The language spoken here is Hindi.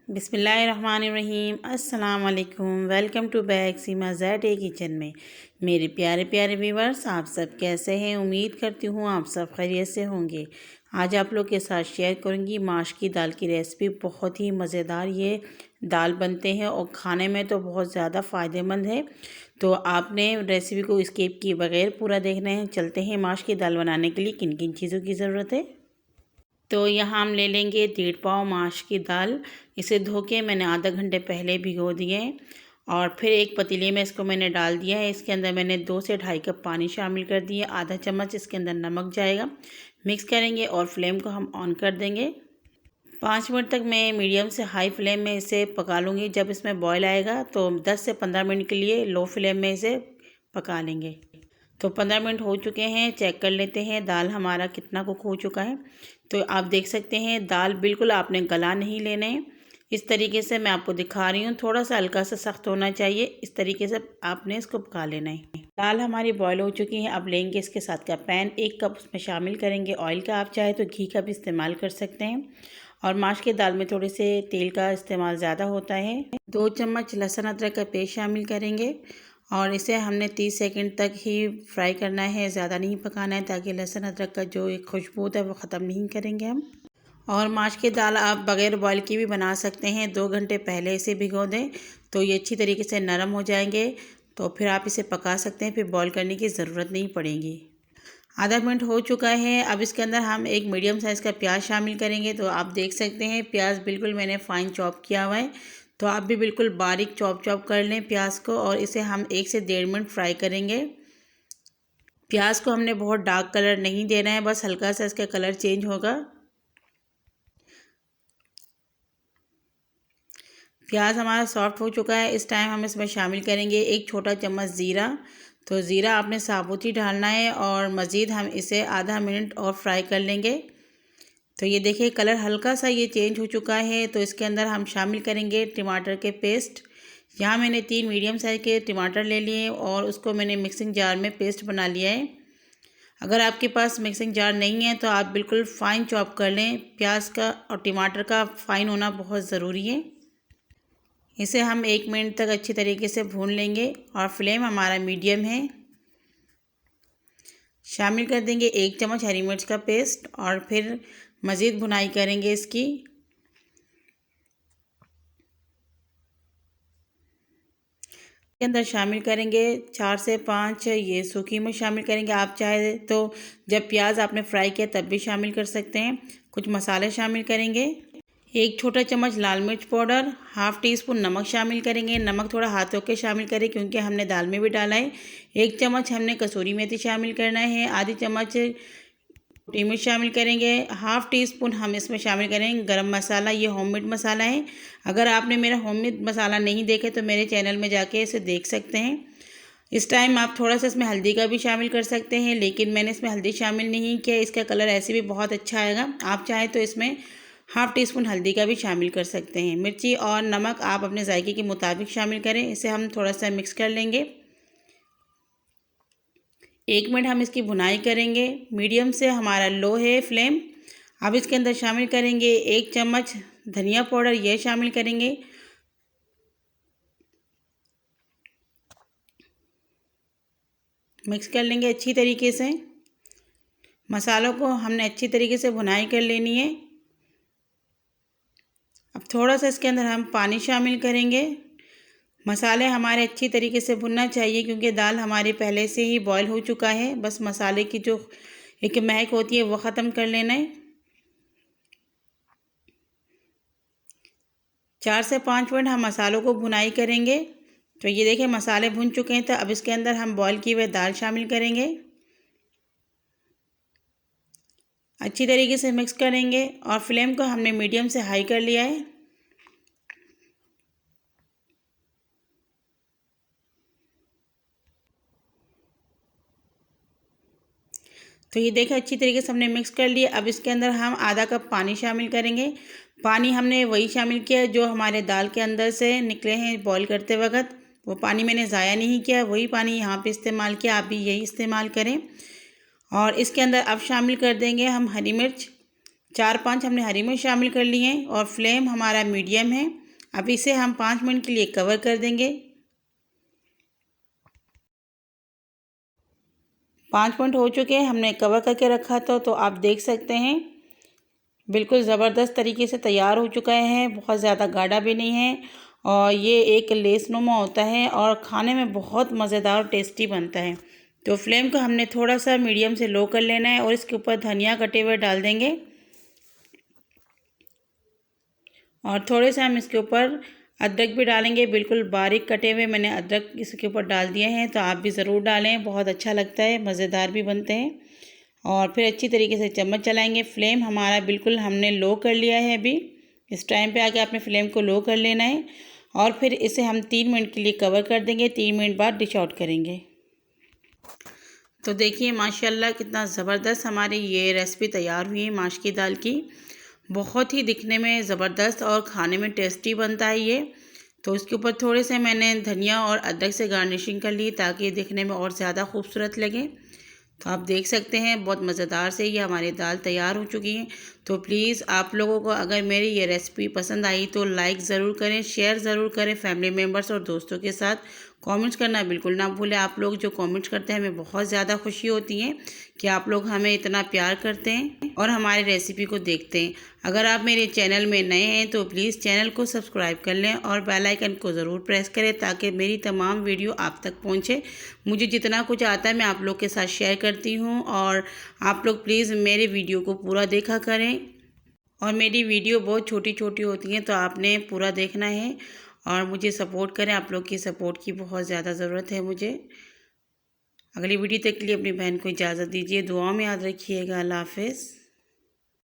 बिस्मिल्लाहिर्रहमानिर्रहीम। अस्सलाम वालेकुम। Welcome to back Seema Z A kitchen में। मेरे प्यारे प्यारे व्यूवर्स, आप सब कैसे हैं? उम्मीद करती हूँ आप सब खैरियत से होंगे। आज आप लोग के साथ शेयर करूँगी माश की दाल की रेसिपी। बहुत ही मज़ेदार ये दाल बनते हैं और खाने में तो बहुत ज़्यादा फ़ायदेमंद है। तो आपने रेसिपी को स्किप किए बगैर पूरा देखना है। चलते हैं माश की दाल बनाने के लिए किन किन चीज़ों की ज़रूरत है। तो यहाँ हम ले लेंगे 1.5 पाव माश की दाल। इसे धो के मैंने आधा घंटे पहले भिगो दिए और फिर एक पतीले में इसको मैंने डाल दिया है। इसके अंदर मैंने 2 से ढाई कप पानी शामिल कर दिया। आधा चम्मच इसके अंदर नमक जाएगा। मिक्स करेंगे और फ्लेम को हम ऑन कर देंगे। 5 मिनट तक मैं मीडियम से हाई फ्लेम में इसे पका लूँगी। जब इसमें बॉयल आएगा तो 10 से 15 मिनट के लिए लो फ्लेम में इसे पका लेंगे। तो 15 मिनट हो चुके हैं। चेक कर लेते हैं दाल हमारा कितना कुक हो चुका है। तो आप देख सकते हैं दाल बिल्कुल आपने गला नहीं लेना है। इस तरीके से मैं आपको दिखा रही हूँ। थोड़ा सा हल्का सा सख्त होना चाहिए। इस तरीके से आपने इसको पका लेना है। दाल हमारी बॉयल हो चुकी है। अब लेंगे इसके साथ का पैन। 1 कप उसमें शामिल करेंगे ऑयल का। आप चाहे तो घी का भी इस्तेमाल कर सकते हैं। और माश की दाल में थोड़े से तेल का इस्तेमाल ज़्यादा होता है। 2 चम्मच लहसुन अदरक का पेस्ट शामिल करेंगे और इसे हमने 30 सेकंड तक ही फ्राई करना है। ज़्यादा नहीं पकाना है ताकि लहसुन अदरक का जो एक खुशबू है वो ख़त्म नहीं करेंगे हम। और माश की दाल आप बग़ैर बॉयल की भी बना सकते हैं। 2 घंटे पहले इसे भिगो दें तो ये अच्छी तरीके से नरम हो जाएंगे। तो फिर आप इसे पका सकते हैं। फिर बॉयल करने की ज़रूरत नहीं पड़ेगी। आधा मिनट हो चुका है। अब इसके अंदर हम एक मीडियम साइज़ का प्याज शामिल करेंगे। तो आप देख सकते हैं प्याज बिल्कुल मैंने फ़ाइन चॉप किया हुआ है। तो आप भी बिल्कुल बारीक चॉप कर लें प्याज को और इसे हम 1 से 1.5 मिनट फ्राई करेंगे। प्याज को हमने बहुत डार्क कलर नहीं देना है, बस हल्का सा इसका कलर चेंज होगा। प्याज हमारा सॉफ्ट हो चुका है। इस टाइम हम इसमें शामिल करेंगे 1 छोटा चम्मच ज़ीरा। तो ज़ीरा आपने साबुत ही डालना है और मज़ीद हम इसे आधा मिनट और फ्राई कर लेंगे। तो ये देखिए कलर हल्का सा ये चेंज हो चुका है। तो इसके अंदर हम शामिल करेंगे टमाटर के पेस्ट। यहाँ मैंने 3 मीडियम साइज़ के टमाटर ले लिए और उसको मैंने मिक्सिंग जार में पेस्ट बना लिया है। अगर आपके पास मिक्सिंग जार नहीं है तो आप बिल्कुल फ़ाइन चॉप कर लें। प्याज का और टमाटर का फ़ाइन होना बहुत ज़रूरी है। इसे हम 1 मिनट तक अच्छी तरीके से भून लेंगे और फ्लेम हमारा मीडियम है। शामिल कर देंगे 1 चम्मच हरी मिर्च का पेस्ट और फिर मज़ीद भुनाई करेंगे इसकी। के अंदर शामिल करेंगे 4 से 5 ये सूखी मिर्च शामिल करेंगे। आप चाहे तो जब प्याज आपने फ्राई किया तब भी शामिल कर सकते हैं। कुछ मसाले शामिल करेंगे। 1 छोटा चम्मच लाल मिर्च पाउडर, हाफ़ टी स्पून नमक शामिल करेंगे। नमक थोड़ा हाथों के शामिल करें क्योंकि हमने दाल में भी डाला है। 1 चम्मच हमने कसूरी मेथी शामिल करना है। आधी चम्मच गोटी मिर्च शामिल करेंगे। हाफ़ टी स्पून हम इसमें शामिल करेंगे गरम मसाला। ये होममेड मसाला है। अगर आपने मेरा होममेड मसाला नहीं देखे तो मेरे चैनल में जाके इसे देख सकते हैं। इस टाइम आप थोड़ा सा इसमें हल्दी का भी शामिल कर सकते हैं, लेकिन मैंने इसमें हल्दी शामिल नहीं किया। इसका कलर ऐसे भी बहुत अच्छा आएगा। आप चाहें तो इसमें हाफ़ टी स्पून हल्दी का भी शामिल कर सकते हैं। मिर्ची और नमक आप अपने जायके के मुताबिक शामिल करें। इसे हम थोड़ा सा मिक्स कर लेंगे। 1 मिनट हम इसकी भुनाई करेंगे। मीडियम से हमारा लो है फ्लेम। अब इसके अंदर शामिल करेंगे 1 चम्मच धनिया पाउडर, ये शामिल करेंगे। मिक्स कर लेंगे अच्छी तरीके से। मसालों को हमने अच्छी तरीके से भुनाई कर लेनी है। अब थोड़ा सा इसके अंदर हम पानी शामिल करेंगे। मसाले हमारे अच्छी तरीके से भुनना चाहिए क्योंकि दाल हमारी पहले से ही बॉयल हो चुका है। बस मसाले की जो एक महक होती है वो ख़त्म कर लेना है। 4 से 5 मिनट हम मसालों को भुनाई करेंगे। तो ये देखिए मसाले भुन चुके हैं। तो अब इसके अंदर हम बॉयल किए हुए दाल शामिल करेंगे। अच्छी तरीके से मिक्स करेंगे और फ्लेम को हमने मीडियम से हाई कर लिया है। तो ये देखिए अच्छी तरीके से हमने मिक्स कर लिया। अब इसके अंदर हम आधा कप पानी शामिल करेंगे। पानी हमने वही शामिल किया जो हमारे दाल के अंदर से निकले हैं बॉईल करते वक्त। वो पानी मैंने ज़ाया नहीं किया, वही पानी यहाँ पे इस्तेमाल किया। आप भी यही इस्तेमाल करें। और इसके अंदर अब शामिल कर देंगे हम हरी मिर्च। 4-5 हमने हरी मिर्च शामिल कर ली हैं और फ्लेम हमारा मीडियम है। अब इसे हम 5 मिनट के लिए कवर कर देंगे। 5 मिनट हो चुके हैं, हमने कवर करके रखा था, तो आप देख सकते हैं बिल्कुल ज़बरदस्त तरीके से तैयार हो चुका है। बहुत ज़्यादा गाढ़ा भी नहीं है और ये एक लेसनुमा होता है और खाने में बहुत मज़ेदार और टेस्टी बनता है। तो फ्लेम को हमने थोड़ा सा मीडियम से लो कर लेना है और इसके ऊपर धनिया कटे हुए डाल देंगे और थोड़े से हम इसके ऊपर अदरक भी डालेंगे। बिल्कुल बारीक कटे हुए मैंने अदरक इसके ऊपर डाल दिए हैं, तो आप भी ज़रूर डालें, बहुत अच्छा लगता है, मज़ेदार भी बनते हैं। और फिर अच्छी तरीके से चम्मच चलाएंगे। फ्लेम हमारा बिल्कुल हमने लो कर लिया है। अभी इस टाइम पे आके आपने फ्लेम को लो कर लेना है और फिर इसे हम 3 मिनट के लिए कवर कर देंगे। 3 मिनट बाद डिश आउट करेंगे। तो देखिए माशाल्लाह कितना ज़बरदस्त हमारी ये रेसिपी तैयार हुई है माश की दाल की। बहुत ही दिखने में ज़बरदस्त और खाने में टेस्टी बनता है ये। तो इसके ऊपर थोड़े से मैंने धनिया और अदरक से गार्निशिंग कर ली ताकि दिखने में और ज़्यादा खूबसूरत लगे। तो आप देख सकते हैं बहुत मज़ेदार से ये हमारी दाल तैयार हो चुकी है। तो प्लीज़ आप लोगों को अगर मेरी ये रेसिपी पसंद आई तो लाइक ज़रूर करें, शेयर ज़रूर करें फैमिली मेम्बर्स और दोस्तों के साथ। कमेंट्स करना बिल्कुल ना भूलें। आप लोग जो कमेंट्स करते हैं हमें बहुत ज़्यादा खुशी होती है कि आप लोग हमें इतना प्यार करते हैं और हमारी रेसिपी को देखते हैं। अगर आप मेरे चैनल में नए हैं तो प्लीज़ चैनल को सब्सक्राइब कर लें और बेल आइकन को ज़रूर प्रेस करें ताकि मेरी तमाम वीडियो आप तक पहुंचे। मुझे जितना कुछ आता है मैं आप लोग के साथ शेयर करती हूं और आप लोग प्लीज़ मेरे वीडियो को पूरा देखा करें। और मेरी वीडियो बहुत छोटी छोटी होती हैं तो आपने पूरा देखना है और मुझे सपोर्ट करें। आप लोग की सपोर्ट की बहुत ज़्यादा ज़रूरत है मुझे। अगली वीडियो तक के लिए अपनी बहन को इजाज़त दीजिए। दुआ में याद रखिएगा। अल्लाह हाफ़िज़।